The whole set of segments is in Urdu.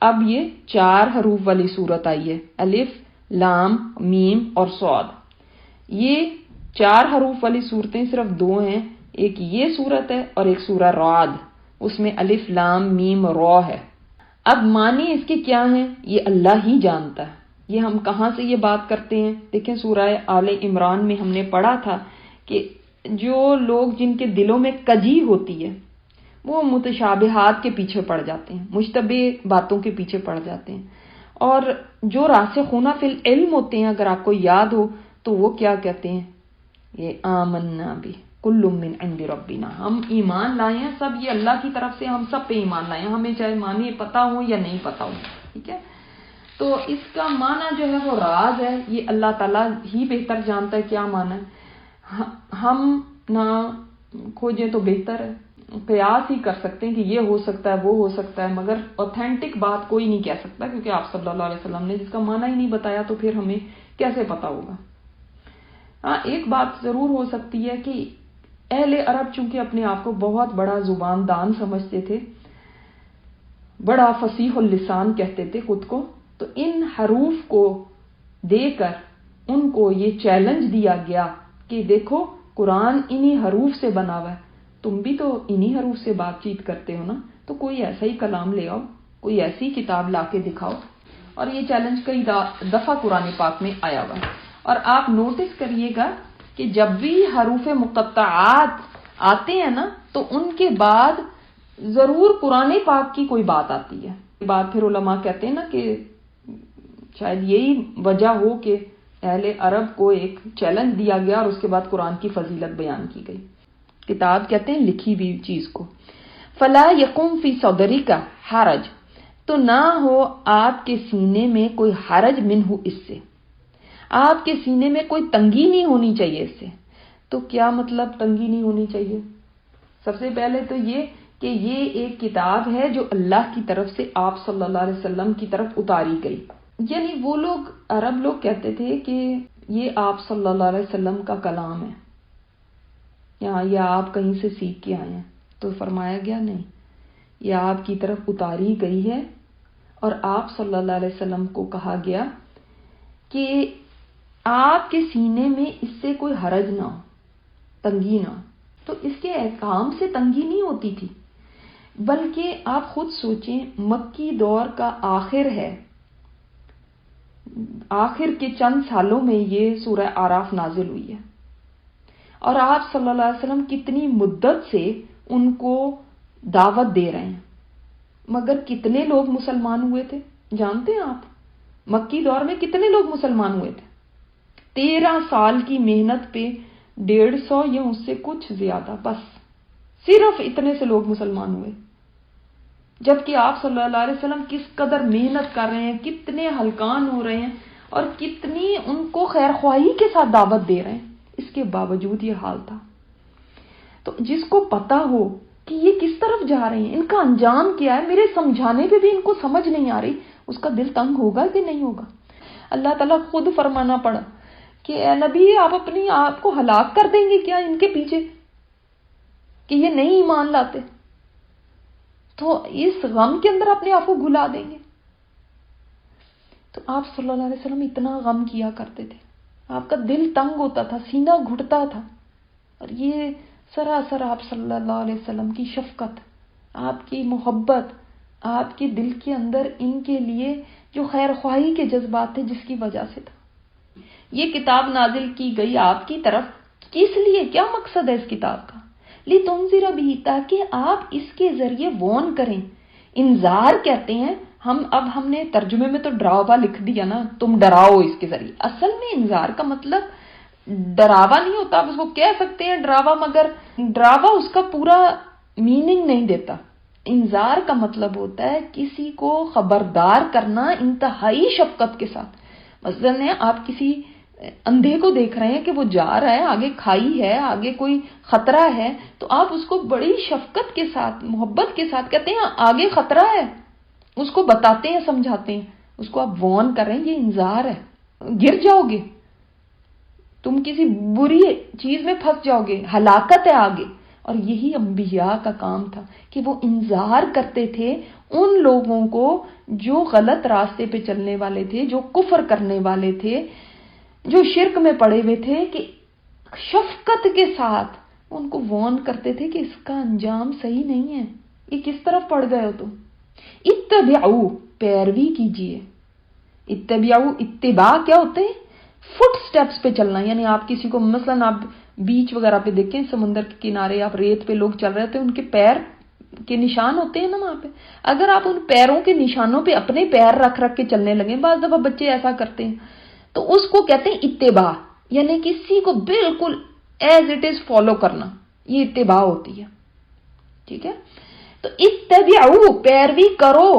اب یہ 4 حروف والی صورت آئی ہے، الف، لام، میم اور صاد۔ یہ 4 حروف والی صورتیں صرف 2 ہیں، ایک یہ صورت ہے اور ایک سورہ رعد، اس میں الف، لام، میم، را ہے۔ اب معنی اس کے کیا ہیں یہ اللہ ہی جانتا ہے۔ یہ ہم کہاں سے یہ بات کرتے ہیں؟ دیکھیں سورہ آل عمران میں ہم نے پڑھا تھا کہ جو لوگ جن کے دلوں میں کجی ہوتی ہے وہ متشابہات کے پیچھے پڑ جاتے ہیں، مشتبہ باتوں کے پیچھے پڑ جاتے ہیں، اور جو راسخون فی العلم ہوتے ہیں، اگر آپ کو یاد ہو تو وہ کیا کہتے ہیں؟ یہ آمنا بھی کل من عند ربنا، ہم ایمان لائے ہیں، سب یہ اللہ کی طرف سے، ہم سب پہ ایمان لائے ہیں، ہمیں چاہے معنی پتا ہو یا نہیں پتا ہو، ٹھیک ہے؟ تو اس کا معنی جو ہے وہ راز ہے، یہ اللہ تعالیٰ ہی بہتر جانتا ہے کیا معنی ہے، ہم نہ کھوجیں تو بہتر ہے، قیاس ہی کر سکتے ہیں کہ یہ ہو سکتا ہے وہ ہو سکتا ہے، مگر اوتھینٹک بات کوئی نہیں کہہ سکتا، کیونکہ آپ صلی اللہ علیہ وسلم نے جس کا معنی ہی نہیں بتایا تو پھر ہمیں کیسے پتا ہوگا۔ ہاں ایک بات ضرور ہو سکتی ہے کہ اہل عرب چونکہ اپنے آپ کو بہت بڑا زبان دان سمجھتے تھے، بڑا فصیح اللسان کہتے تھے خود کو، تو ان حروف کو دے کر ان کو یہ چیلنج دیا گیا کہ دیکھو قرآن انہی حروف سے بنا ہوا ہے، تم بھی تو انہی حروف سے بات چیت کرتے ہو نا، تو کوئی ایسا ہی کلام لے آؤ، کوئی ایسی کتاب لا کے دکھاؤ۔ اور یہ چیلنج کئی دفعہ قرآن پاک میں آیا ہوا ہے، اور آپ نوٹس کریے گا کہ جب بھی حروف مقطعات آتے ہیں نا تو ان کے بعد ضرور قرآن پاک کی کوئی بات آتی ہے۔ بات پھر علماء کہتے ہیں نا کہ شاید یہی وجہ ہو کہ اہل عرب کو ایک چیلنج دیا گیا اور اس کے بعد قرآن کی فضیلت بیان کی گئی۔ کتاب کہتے ہیں لکھی ہوئی چیز کو۔ فلا یقم فی صدرک حرج، تو نہ ہو آپ کے سینے میں کوئی حرج منہ، اس سے آپ کے سینے میں کوئی تنگی نہیں ہونی چاہیے اس سے۔ تو کیا مطلب تنگی نہیں ہونی چاہیے؟ سب سے پہلے تو یہ کہ یہ ایک کتاب ہے جو اللہ کی طرف سے آپ صلی اللہ علیہ وسلم کی طرف اتاری گئی، یعنی وہ لوگ عرب لوگ کہتے تھے کہ یہ آپ صلی اللہ علیہ وسلم کا کلام ہے، یہاں یہ آپ کہیں سے سیکھ کے آئے ہیں، تو فرمایا گیا نہیں، یہ آپ کی طرف اتاری گئی ہے، اور آپ صلی اللہ علیہ وسلم کو کہا گیا کہ آپ کے سینے میں اس سے کوئی حرج نہ ہو، تنگی نہ ہو۔ تو اس کے احکام سے تنگی نہیں ہوتی تھی، بلکہ آپ خود سوچیں مکی دور کا آخر ہے، آخر کے چند سالوں میں یہ سورہ اعراف نازل ہوئی ہے، اور آپ صلی اللہ علیہ وسلم کتنی مدت سے ان کو دعوت دے رہے ہیں، مگر کتنے لوگ مسلمان ہوئے تھے جانتے ہیں آپ؟ مکی دور میں کتنے لوگ مسلمان ہوئے تھے؟ 13 سال کی محنت پہ 150 یا اس سے کچھ زیادہ، بس صرف اتنے سے لوگ مسلمان ہوئے، جبکہ آپ صلی اللہ علیہ وسلم کس قدر محنت کر رہے ہیں، کتنے ہلکان ہو رہے ہیں، اور کتنی ان کو خیر خواہی کے ساتھ دعوت دے رہے ہیں، اس کے باوجود یہ حال تھا۔ تو جس کو پتا ہو کہ یہ کس طرف جا رہے ہیں، ان کا انجام کیا ہے، میرے سمجھانے پہ بھی ان کو سمجھ نہیں آ رہی، اس کا دل تنگ ہوگا کہ نہیں ہوگا؟ اللہ تعالیٰ خود فرمانا پڑا کہ اے نبی آپ اپنی آپ کو ہلاک کر دیں گے کیا ان کے پیچھے کہ یہ نہیں ایمان لاتے؟ تو اس غم کے اندر اپنے آپ کو گھلا دیں گے۔ تو آپ صلی اللہ علیہ وسلم اتنا غم کیا کرتے تھے، آپ کا دل تنگ ہوتا تھا، سینہ گھٹتا تھا، اور یہ سراسر آپ صلی اللہ علیہ وسلم کی شفقت، آپ کی محبت، آپ کے دل کے اندر ان کے لیے جو خیر خواہی کے جذبات تھے جس کی وجہ سے تھا۔ یہ کتاب نازل کی گئی آپ کی طرف، کس لیے؟ کیا مقصد ہے اس کتاب کا؟ لِتُنذِرَ بِهِ، تاکہ آپ اس کے ذریعے وارن کریں، انذار کہتے ہیں ہم نے ترجمے میں تو ڈراوا لکھ دیا نا، تم ڈراؤ اس کے ذریعے، اصل میں انذار کا مطلب ڈراوا نہیں ہوتا، آپ اس کو کہہ سکتے ہیں ڈراوا، مگر ڈراوا اس کا پورا میننگ نہیں دیتا۔ انذار کا مطلب ہوتا ہے کسی کو خبردار کرنا انتہائی شفقت کے ساتھ۔ مثلاً آپ کسی اندھے کو دیکھ رہے ہیں کہ وہ جا رہا ہے، آگے کھائی ہے، آگے کوئی خطرہ ہے، تو آپ اس کو بڑی شفقت کے ساتھ، محبت کے ساتھ کہتے ہیں آگے خطرہ ہے، اس کو بتاتے ہیں، سمجھاتے ہیں، اس کو آپ وارن کر رہے ہیں، یہ انذار ہے، گر جاؤ گے، تم کسی بری چیز میں پھنس جاؤ گے، ہلاکت ہے آگے، اور یہی انبیاء کا کام تھا کہ وہ انذار کرتے تھے ان لوگوں کو جو غلط راستے پہ چلنے والے تھے، جو کفر کرنے والے تھے، جو شرک میں پڑے ہوئے تھے، کہ شفقت کے ساتھ ان کو وارن کرتے تھے کہ اس کا انجام صحیح نہیں ہے، یہ کس طرف پڑ گئے ہو تم، اتبعو پیروی کیجئے۔ اتباع کیا ہوتے ہیں؟ فٹ سٹیپس پہ چلنا، یعنی آپ کسی کو مثلاً آپ بیچ وغیرہ پہ دیکھیں، سمندر کے کنارے آپ ریت پہ لوگ چل رہے تھے، ان کے پیر کے نشان ہوتے ہیں نا وہاں پہ، اگر آپ ان پیروں کے نشانوں پہ اپنے پیر رکھ کے چلنے لگے، بعض دفعہ بچے ایسا کرتے ہیں، تو اس کو کہتے ہیں اتباع، یعنی کسی کو بالکل ایز اٹ از فالو کرنا، یہ اتباع ہوتی ہے، ٹھیک ہے؟ تو اتبعو پیروی کرو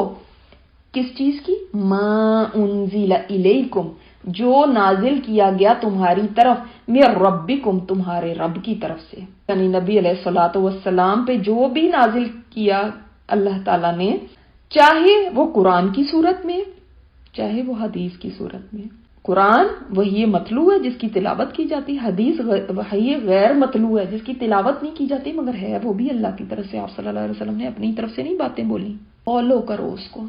کس چیز کی؟ ما انزل الیکم جو نازل کیا گیا تمہاری طرف، من ربکم تمہارے رب کی طرف سے، یعنی نبی علیہ الصلوۃ والسلام پہ جو بھی نازل کیا اللہ تعالیٰ نے، چاہے وہ قرآن کی صورت میں چاہے وہ حدیث کی صورت میں۔ قرآن وہی متلو ہے جس کی تلاوت کی جاتی، حدیث وہی غیر متلو ہے جس کی تلاوت نہیں کی جاتی، مگر ہے وہ بھی اللہ کی طرف سے، آپ صلی اللہ علیہ وسلم نے اپنی طرف سے نہیں باتیں بولی۔ فالو کرو اس کو،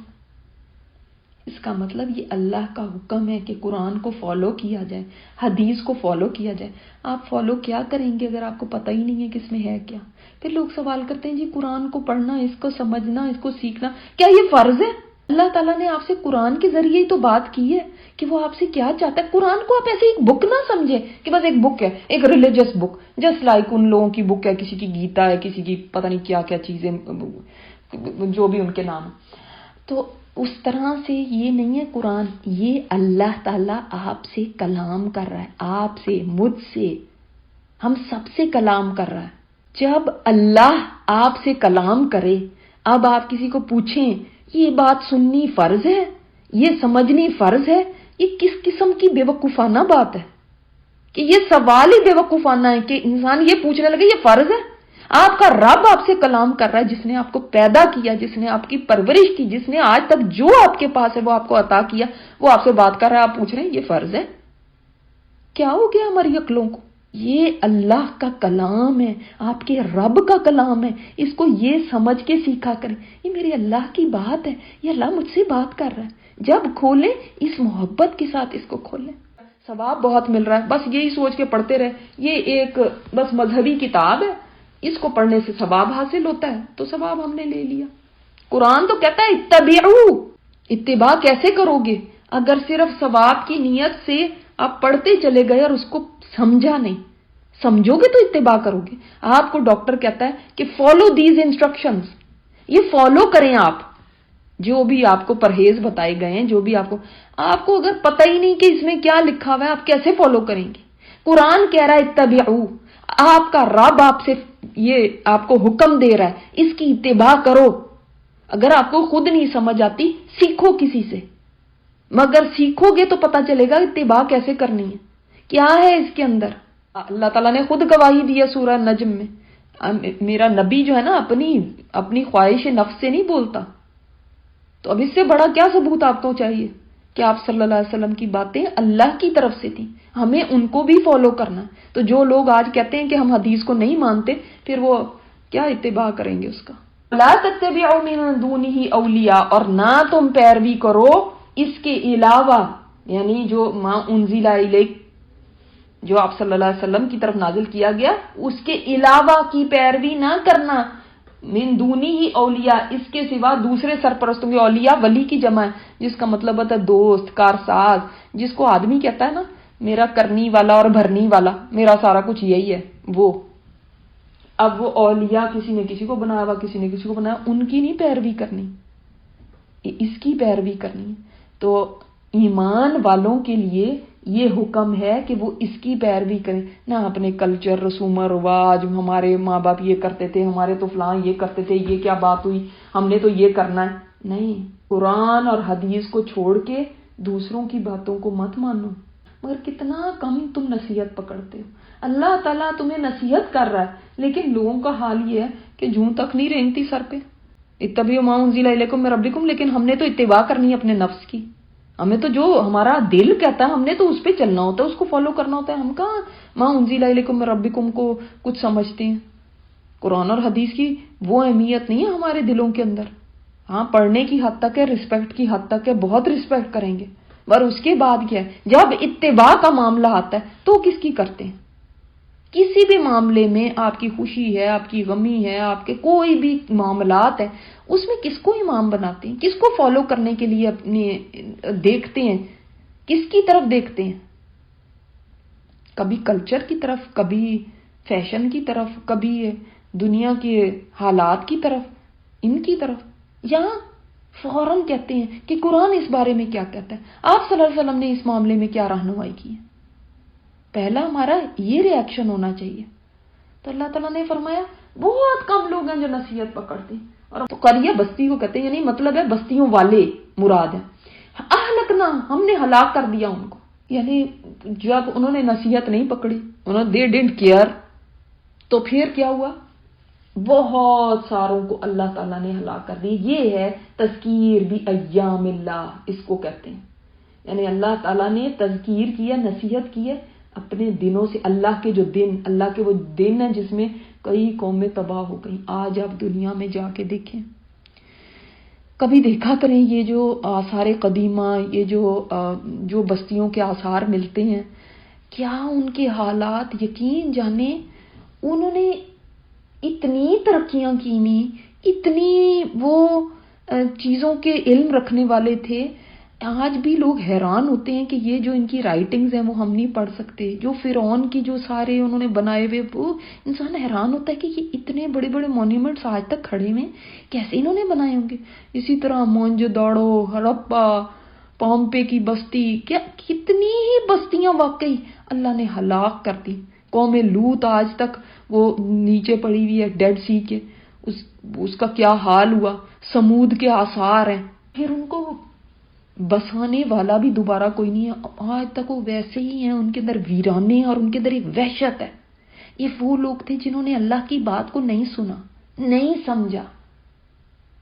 اس کا مطلب یہ اللہ کا حکم ہے کہ قرآن کو فالو کیا جائے، حدیث کو فالو کیا جائے۔ آپ فالو کیا کریں گے اگر آپ کو پتہ ہی نہیں ہے کہ اس میں ہے کیا؟ پھر لوگ سوال کرتے ہیں جی قرآن کو پڑھنا، اس کو سمجھنا، اس کو سیکھنا، کیا یہ فرض ہے؟ اللہ تعالیٰ نے آپ سے قرآن کے ذریعے ہی تو بات کی ہے کہ وہ آپ سے کیا چاہتا ہے۔ قرآن کو آپ ایسے ایک بک نہ سمجھے کہ بس ایک بک ہے، ایک ریلیجس بک، جسٹ لائک ان لوگوں کی بک ہے، کسی کی گیتا ہے، کسی کی پتہ نہیں کیا کیا چیزیں، جو بھی ان کے نام ہیں۔ تو اس طرح سے یہ نہیں ہے قرآن، یہ اللہ تعالیٰ آپ سے کلام کر رہا ہے، آپ سے، مجھ سے، ہم سب سے کلام کر رہا ہے۔ جب اللہ آپ سے کلام کرے، اب آپ کسی کو پوچھیں یہ بات سننی فرض ہے، یہ سمجھنی فرض ہے، یہ کس قسم کی بے وقوفانہ بات ہے کہ یہ سوال ہی بے وقوفانہ ہے کہ انسان یہ پوچھنے لگے یہ فرض ہے۔ آپ کا رب آپ سے کلام کر رہا ہے، جس نے آپ کو پیدا کیا، جس نے آپ کی پرورش کی، جس نے آج تک جو آپ کے پاس ہے وہ آپ کو عطا کیا، وہ آپ سے بات کر رہا ہے، آپ پوچھ رہے ہیں یہ فرض ہے؟ کیا ہو گیا ہماری عقلوں کو؟ یہ اللہ کا کلام ہے، آپ کے رب کا کلام ہے، اس کو یہ سمجھ کے سیکھا کریں یہ میرے اللہ کی بات ہے، یہ اللہ مجھ سے بات کر رہا ہے۔ جب کھولیں اس محبت کے ساتھ اس کو کھولیں، ثواب بہت مل رہا ہے، بس یہی سوچ کے پڑھتے رہے یہ ایک بس مذہبی کتاب ہے، اس کو پڑھنے سے ثواب حاصل ہوتا ہے، تو ثواب ہم نے لے لیا۔ قرآن تو کہتا ہے اتبعو، اتباع کیسے کرو گے اگر صرف ثواب کی نیت سے آپ پڑھتے چلے گئے اور اس کو سمجھا نہیں؟ سمجھو گے تو اتباع کرو گے۔ آپ کو ڈاکٹر کہتا ہے کہ فالو دیز انسٹرکشنز، یہ فالو کریں آپ، جو بھی آپ کو پرہیز بتائے گئے ہیں، جو بھی آپ کو اگر پتہ ہی نہیں کہ اس میں کیا لکھا ہوا ہے، آپ کیسے فالو کریں گے؟ قرآن کہہ رہا ہے اتبعو، آپ کا رب آپ سے یہ آپ کو حکم دے رہا ہے اس کی اتباع کرو۔ اگر آپ کو خود نہیں سمجھ آتی سیکھو کسی سے، مگر سیکھو گے تو پتہ چلے گا اتباع کیسے کرنی ہے، کیا ہے اس کے اندر۔ اللہ تعالیٰ نے خود گواہی دی ہے سورہ نجم میں، میرا نبی جو ہے نا اپنی خواہش نفس سے نہیں بولتا، تو اب اس سے بڑا کیا ثبوت آپ کو چاہیے کہ آپ صلی اللہ علیہ وسلم کی باتیں اللہ کی طرف سے تھیں، ہمیں ان کو بھی فالو کرنا۔ تو جو لوگ آج کہتے ہیں کہ ہم حدیث کو نہیں مانتے، پھر وہ کیا اتباع کریں گے اس کا؟ لا تتبعوا من دونه اولیاء، اور نہ تم پیروی کرو اس کے علاوہ، یعنی جو ما انزل الیک، جو آپ صلی اللہ علیہ وسلم کی طرف نازل کیا گیا، اس کے علاوہ کی پیروی نہ کرنا۔ من دونی اولیاء، اس کے سوا دوسرے سرپرستوں کے، اولیاء ولی کی جمع ہے، جس کا مطلب ہوتا ہے دوست، کارساز، جس کو آدمی کہتا ہے نا میرا کرنی والا اور بھرنی والا، میرا سارا کچھ یہی ہے، وہ اب وہ اولیاء کسی نے کسی کو بنایا ہوا، کسی نے کسی کو بنایا، ان کی نہیں پیروی کرنی، اس کی پیروی کرنی ہے۔ تو ایمان والوں کے لیے یہ حکم ہے کہ وہ اس کی پیروی کریں، نہ اپنے کلچر، رسوم و رواج، ہمارے ماں باپ یہ کرتے تھے، ہمارے تو فلاں یہ کرتے تھے، یہ کیا بات ہوئی، ہم نے تو یہ کرنا ہے، نہیں۔ قرآن اور حدیث کو چھوڑ کے دوسروں کی باتوں کو مت مانو۔ مگر کتنا کم تم نصیحت پکڑتے ہو۔ اللہ تعالیٰ تمہیں نصیحت کر رہا ہے، لیکن لوگوں کا حال یہ ہے کہ جوں تک نہیں رینگتی سر پہ، اتبعوا ما انزل الیکم من ربکم، لیکن ہم نے تو اتباع کرنی ہے اپنے نفس کی، ہمیں تو جو ہمارا دل کہتا ہے ہم نے تو اس پہ چلنا ہوتا ہے، اس کو فالو کرنا ہوتا ہے۔ ہم کہاں ما انزل الیکم من ربکم کو کچھ سمجھتے ہیں، قرآن اور حدیث کی وہ اہمیت نہیں ہے ہمارے دلوں کے اندر. ہاں پڑھنے کی حد تک ہے، رسپیکٹ کی حد تک ہے، بہت رسپیکٹ کریں گے، پر اس کے بعد کیا ہے؟ جب اتباع کا معاملہ آتا ہے تو کس کی کرتے ہیں؟ کسی بھی معاملے میں آپ کی خوشی ہے، آپ کی غمی ہے، آپ کے کوئی بھی معاملات ہے، اس میں کس کو امام بناتے ہیں؟ کس کو فالو کرنے کے لیے اپنے دیکھتے ہیں؟ کس کی طرف دیکھتے ہیں؟ کبھی کلچر کی طرف، کبھی فیشن کی طرف، کبھی دنیا کے حالات کی طرف، ان کی طرف، یا فوراً کہتے ہیں کہ قرآن اس بارے میں کیا کہتا ہے، آپ صلی اللہ علیہ وسلم نے اس معاملے میں کیا رہنمائی کی ہے. پہلا ہمارا یہ ری ایکشن ہونا چاہیے. تو اللہ تعالیٰ نے فرمایا بہت کم لوگ ہیں جو نصیحت پکڑتے ہیں. اور تو قریہ بستی کو کہتے ہیں، یعنی مطلب ہے بستیوں والے مراد ہیں. اہلکنا، ہم نے ہلاک کر دیا ان کو. یعنی جب انہوں نے نصیحت نہیں پکڑی، انہوں دے ڈنٹ کیئر، تو پھر کیا ہوا؟ بہت ساروں کو اللہ تعالیٰ نے ہلاک کر دی. یہ ہے تذکیر بھی ایام اللہ، اس کو کہتے ہیں. یعنی اللہ تعالیٰ نے تذکیر کیا، نصیحت کی ہے اپنے دنوں سے. اللہ کے جو دن، اللہ کے وہ دن ہیں جس میں کئی قومیں تباہ ہو گئیں. آج آپ دنیا میں جا کے دیکھیں، کبھی دیکھا کریں یہ جو آثار قدیمہ، یہ جو بستیوں کے آثار ملتے ہیں، کیا ان کے حالات یقین جانے. انہوں نے اتنی ترقیاں کی نہیں، اتنی وہ چیزوں کے علم رکھنے والے تھے. آج بھی لوگ حیران ہوتے ہیں کہ یہ جو ان کی رائٹنگز ہیں وہ ہم نہیں پڑھ سکتے. جو فرعون کی جو سارے انہوں نے بنائے ہوئے، وہ انسان حیران ہوتا ہے کہ یہ اتنے بڑے بڑے مونیومنٹس آج تک کھڑے ہوئے کیسے انہوں نے بنائے ہوں گے. اسی طرح موئنجو داڑو، ہڑپا، پومپے کی بستی، کیا کتنی ہی بستیاں واقعی اللہ نے ہلاک کر دی. قوم لوط آج تک وہ نیچے پڑی ہوئی ہے ڈیڈ سی کے، اس کا کیا حال ہوا. سمود کے آثار ہیں، پھر ان کو بسانے والا بھی دوبارہ کوئی نہیں ہے. آج تک وہ ویسے ہی ہیں، ان کے اندر ویرانے اور ان کے اندر ایک وحشت ہے. یہ وہ لوگ تھے جنہوں نے اللہ کی بات کو نہیں سنا، نہیں سمجھا.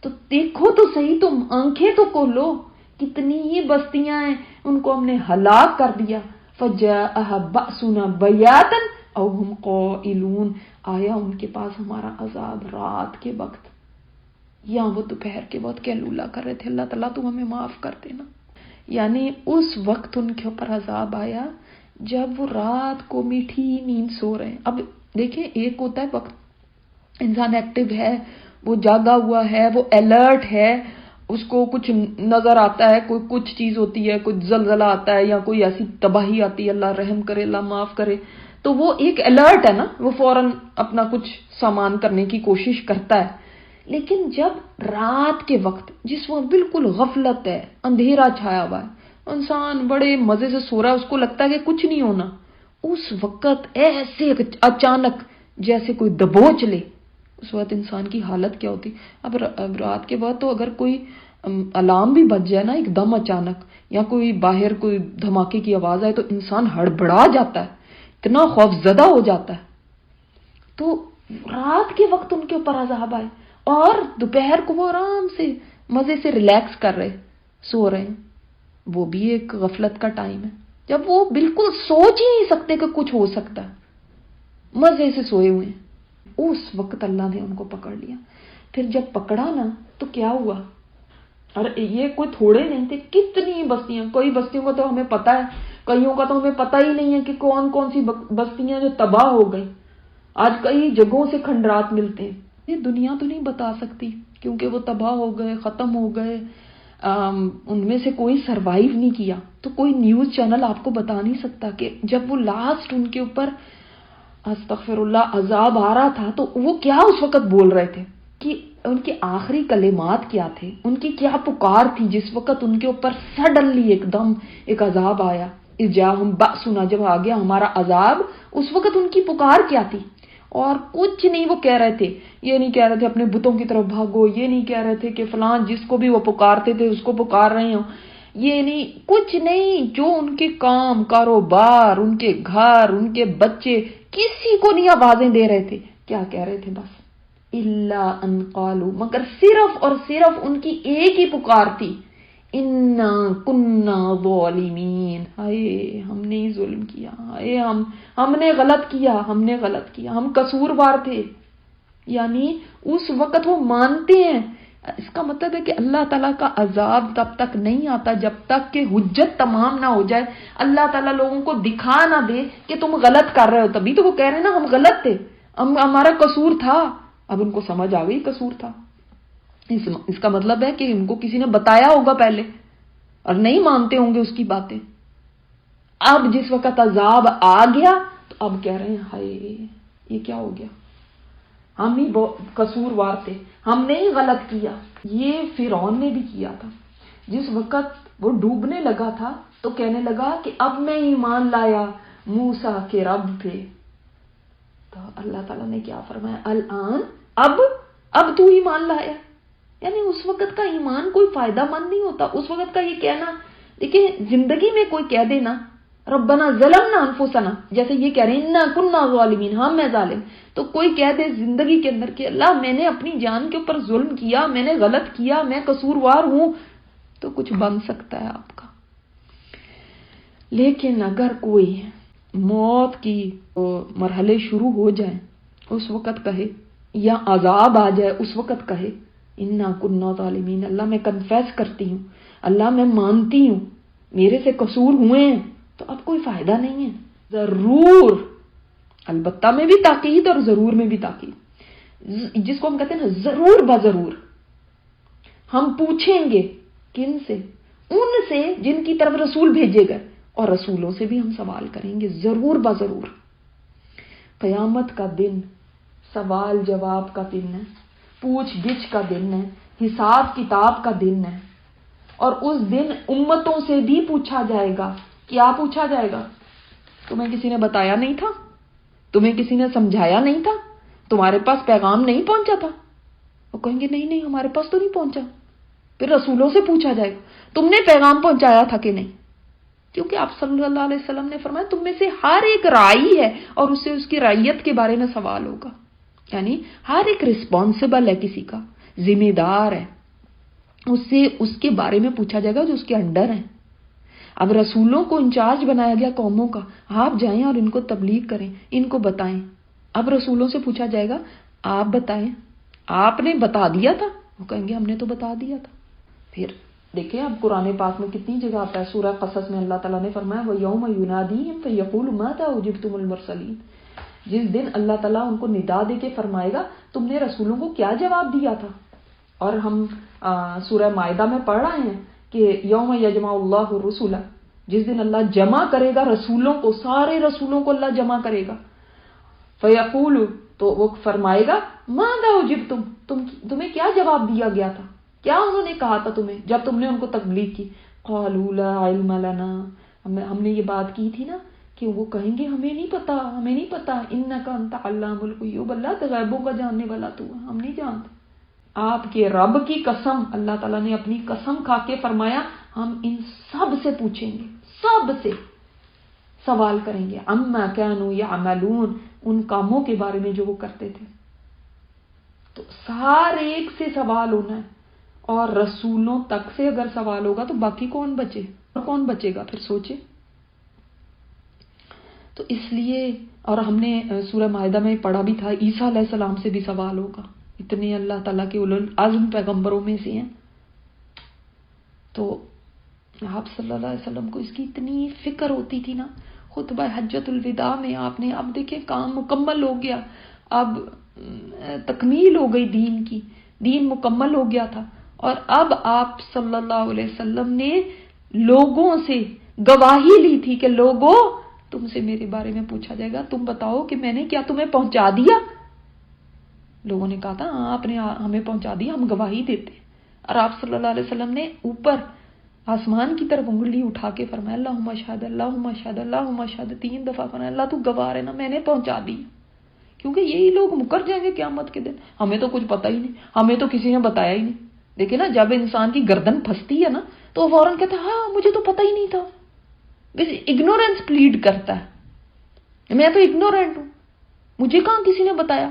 تو دیکھو تو صحیح، تم آنکھیں تو کھولو، کتنی ہی بستیاں ہیں ان کو ہم نے ہلاک کر دیا. فَجَاءَهَا بَأْسُنَا بَيَاتًا أَوْ هُمْ قَائِلُونَ، آیا ان کے پاس ہمارا عذاب رات کے وقت یا وہ دوپہر کے وقت کیلولا کر رہے تھے. اللہ تعالیٰ تو ہمیں معاف کر دینا. یعنی اس وقت ان کے اوپر عذاب آیا جب وہ رات کو میٹھی نیند سو رہے ہیں. اب دیکھیں، ایک ہوتا ہے وقت انسان ایکٹیو ہے، وہ جاگا ہوا ہے، وہ الرٹ ہے، اس کو کچھ نظر آتا ہے، کوئی کچھ چیز ہوتی ہے، کوئی زلزلہ آتا ہے یا کوئی ایسی تباہی آتی ہے، اللہ رحم کرے، اللہ معاف کرے، تو وہ ایک الرٹ ہے نا، وہ فوراً اپنا کچھ سامان کرنے کی کوشش کرتا ہے. لیکن جب رات کے وقت جس وقت بالکل غفلت ہے، اندھیرا چھایا ہوا ہے، انسان بڑے مزے سے سو رہا ہے، اس کو لگتا ہے کہ کچھ نہیں ہونا، اس وقت ایسے اچانک جیسے کوئی دبوچ لے، اس وقت انسان کی حالت کیا ہوتی. اب رات کے بعد تو اگر کوئی الارم بھی بج جائے نا ایک دم اچانک، یا کوئی باہر کوئی دھماکے کی آواز آئے، تو انسان ہڑبڑا جاتا ہے، اتنا خوف زدہ ہو جاتا ہے. تو رات کے وقت ان کے اوپر عذاب آئے، اور دوپہر کو وہ آرام سے مزے سے ریلیکس کر رہے، سو رہے ہیں. وہ بھی ایک غفلت کا ٹائم ہے جب وہ بالکل سوچ ہی نہیں سکتے کہ کچھ ہو سکتا ہے، مزے سے سوئے ہوئے ہیں. اس وقت اللہ نے ان کو پکڑ لیا. پھر جب پکڑا نا تو کیا ہوا؟ اور یہ کوئی تھوڑے نہیں تھے، کتنی بستیاں. کوئی بستیوں کا تو ہمیں پتا ہے، کئیوں کا تو ہمیں پتا ہی نہیں ہے کہ کون کون سی بستیاں جو تباہ ہو گئی. آج کئی جگہوں سے کھنڈرات ملتے ہیں. یہ دنیا تو نہیں بتا سکتی کیونکہ وہ تباہ ہو گئے، ختم ہو گئے، ان میں سے کوئی سروائیو نہیں کیا. تو کوئی نیوز چینل آپ کو بتا نہیں سکتا کہ جب وہ لاسٹ ان کے اوپر استغفر اللہ عذاب آ رہا تھا تو وہ کیا اس وقت بول رہے تھے، کہ ان کے آخری کلمات کیا تھے، ان کی کیا پکار تھی جس وقت ان کے اوپر سڈنلی ایک دم ایک عذاب آیا. جاءہم بأسنا، جب آ گیا ہمارا عذاب، اس وقت ان کی پکار کیا تھی. اور کچھ نہیں وہ کہہ رہے تھے. یہ نہیں کہہ رہے تھے اپنے بتوں کی طرف بھاگو، یہ نہیں کہہ رہے تھے کہ فلاں جس کو بھی وہ پکارتے تھے اس کو پکار رہے ہوں، یہ نہیں، کچھ نہیں. جو ان کے کام کاروبار، ان کے گھر، ان کے بچے، کسی کو نہیں آوازیں دے رہے تھے. کیا کہہ رہے تھے؟ بس الا ان قالوا، مگر صرف اور صرف ان کی ایک ہی پکار تھی، انا کنا ظالمین، ہائے ہم نے ہی ظلم کیا، ہائے ہم نے غلط کیا، ہم نے غلط کیا، ہم قصوروار تھے. یعنی اس وقت وہ مانتے ہیں. اس کا مطلب ہے کہ اللہ تعالیٰ کا عذاب تب تک نہیں آتا جب تک کہ حجت تمام نہ ہو جائے. اللہ تعالیٰ لوگوں کو دکھا نہ دے کہ تم غلط کر رہے ہو. تبھی تو وہ کہہ رہے ہیں نا ہم غلط تھے, ہمارا قصور تھا. اب ان کو سمجھ آ گئی قصور تھا. اس کا مطلب ہے کہ ان کو کسی نے بتایا ہوگا پہلے اور نہیں مانتے ہوں گے اس کی باتیں. اب جس وقت عذاب آ گیا تو اب کہہ رہے ہیں ہائے یہ کیا ہو گیا, ہم ہی قصوروار تھے, ہم نے ہی غلط کیا. یہ فرعون نے بھی کیا تھا. جس وقت وہ ڈوبنے لگا تھا تو کہنے لگا کہ اب میں ایمان لایا موسیٰ کے رب پہ. تو اللہ تعالیٰ نے کیا فرمایا, الآن اب تو ایمان لایا. یعنی اس وقت کا ایمان کوئی فائدہ مند نہیں ہوتا. اس وقت کا یہ کہنا, دیکھیں زندگی میں کوئی کہہ دینا ربنا ظلمنا انفسنا, جیسے یہ کہہ رہے ہیں انا کنا ظالمین, ہاں میں ظالم, تو کوئی کہہ دے زندگی کے اندر کہ اللہ میں نے اپنی جان کے اوپر ظلم کیا, میں نے غلط کیا, میں قصوروار ہوں, تو کچھ بن سکتا ہے آپ کا. لیکن اگر کوئی موت کی مرحلے شروع ہو جائیں اس وقت کہے, یا عذاب آ جائے اس وقت کہے انا کنا ظالمین, اللہ میں کنفیس کرتی ہوں, اللہ میں مانتی ہوں میرے سے قصور ہوئے ہیں, تو اب کوئی فائدہ نہیں ہے. ضرور, البتہ میں بھی تاکید اور ضرور میں بھی تاکید, جس کو ہم کہتے ہیں نا ضرور بضرور, ہم پوچھیں گے کن سے, ان سے جن کی طرف رسول بھیجے گئے, اور رسولوں سے بھی ہم سوال کریں گے ضرور بضرور. قیامت کا دن سوال جواب کا دن ہے, پوچھ گچھ کا دن ہے, حساب کتاب کا دن ہے. اور اس دن امتوں سے بھی پوچھا جائے گا. کیا پوچھا جائے گا؟ تمہیں کسی نے بتایا نہیں تھا, تمہیں کسی نے سمجھایا نہیں تھا, تمہارے پاس پیغام نہیں پہنچا تھا. وہ کہیں گے نہیں ہمارے پاس تو نہیں پہنچا. پھر رسولوں سے پوچھا جائے گا تم نے پیغام پہنچایا تھا کہ نہیں, کیونکہ آپ صلی اللہ علیہ وسلم نے فرمایا تم میں سے ہر ایک رائی ہے اور اس سے اس کی رعیت کے بارے میں سوال ہوگا. یعنی ہر ایک رسپانسبل ہے, کسی کا ذمہ دار ہے, اس سے اس کے بارے میں پوچھا جائے گا جو اس کے انڈر ہیں. اب رسولوں کو انچارج بنایا گیا قوموں کا, آپ جائیں اور ان کو تبلیغ کریں, ان کو بتائیں. اب رسولوں سے پوچھا جائے گا آپ بتائیں, آپ نے بتا دیا تھا, وہ کہیں گے ہم نے تو بتا دیا تھا. پھر دیکھیں اب قرآن پاک میں کتنی جگہ آتا ہے. سورہ قصص میں اللہ تعالیٰ نے فرمایا وَيَوْمَ يُنَادِيهِمْ فَيَقُولُ مَاذَا أُجِبْتُمُ الْمُرْسَلِينَ, جس دن اللہ تعالیٰ ان کو ندا دے کے فرمائے گا تم نے رسولوں کو کیا جواب دیا تھا. اور ہم سورہ مائدہ میں پڑھ رہے ہیں کہ یوم یجمع اللہ الرسل, جس دن اللہ جمع کرے گا رسولوں کو, سارے رسولوں کو اللہ جمع کرے گا. فیقول, تو وہ فرمائے گا ماذا اجبتم, تمہیں کیا جواب دیا گیا تھا, کیا انہوں نے کہا تھا تمہیں جب تم نے ان کو تبلیغ کی. قالوا لا علم لنا, ہم نے یہ بات کی تھی نا کہ وہ کہیں گے ہمیں نہیں پتا, انک انت علام الغیوب, اللہ تو غیبوں کا جاننے والا تو ہے, ہم نہیں جانتے. آپ کے رب کی قسم, اللہ تعالیٰ نے اپنی قسم کھا کے فرمایا ہم ان سب سے پوچھیں گے, سب سے سوال کریں گے. عما كانوا يعملون, ان کاموں کے بارے میں جو وہ کرتے تھے. تو ہر ایک سے سوال ہونا ہے, اور رسولوں تک سے اگر سوال ہوگا تو باقی کون بچے, اور کون بچے گا, پھر سوچے. تو اس لیے, اور ہم نے سورہ مائدہ میں پڑھا بھی تھا عیسیٰ علیہ السلام سے بھی سوال ہوگا, اتنے اللہ تعالیٰ کے اولو العزم پیغمبروں میں سے ہیں. تو آپ صلی اللہ علیہ وسلم کو اس کی اتنی فکر ہوتی تھی نا. خطبہ حجۃ الوداع میں آپ نے, اب دیکھیں کام مکمل ہو گیا, اب تکمیل ہو گئی دین کی, دین مکمل ہو گیا تھا, اور اب آپ صلی اللہ علیہ وسلم نے لوگوں سے گواہی لی تھی کہ لوگوں تم سے میرے بارے میں پوچھا جائے گا, تم بتاؤ کہ میں نے کیا تمہیں پہنچا دیا. لوگوں نے کہا تھا آپ نے ہمیں پہنچا دیا, ہم گواہی دیتے. اور آپ صلی اللہ علیہ وسلم نے اوپر آسمان کی طرف انگلی اٹھا کے فرمایا اللہم اشہد اللہم اشہد اللہم اشہد, 3 دفعہ فرمایا اللہ تو گواہ ہے نا, میں نے پہنچا دی. کیونکہ یہی لوگ مکر جائیں گے قیامت کے دن, ہمیں تو کچھ پتہ ہی نہیں, ہمیں تو کسی نے بتایا ہی نہیں. دیکھیں نا, جب انسان کی گردن پھنستی ہے نا تو وہ فوراً کہتا ہے ہاں مجھے تو پتہ ہی نہیں تھا. اگنورینس پلیڈ کرتا ہے, میں تو اگنورینٹ ہوں, مجھے کہاں کسی نے بتایا.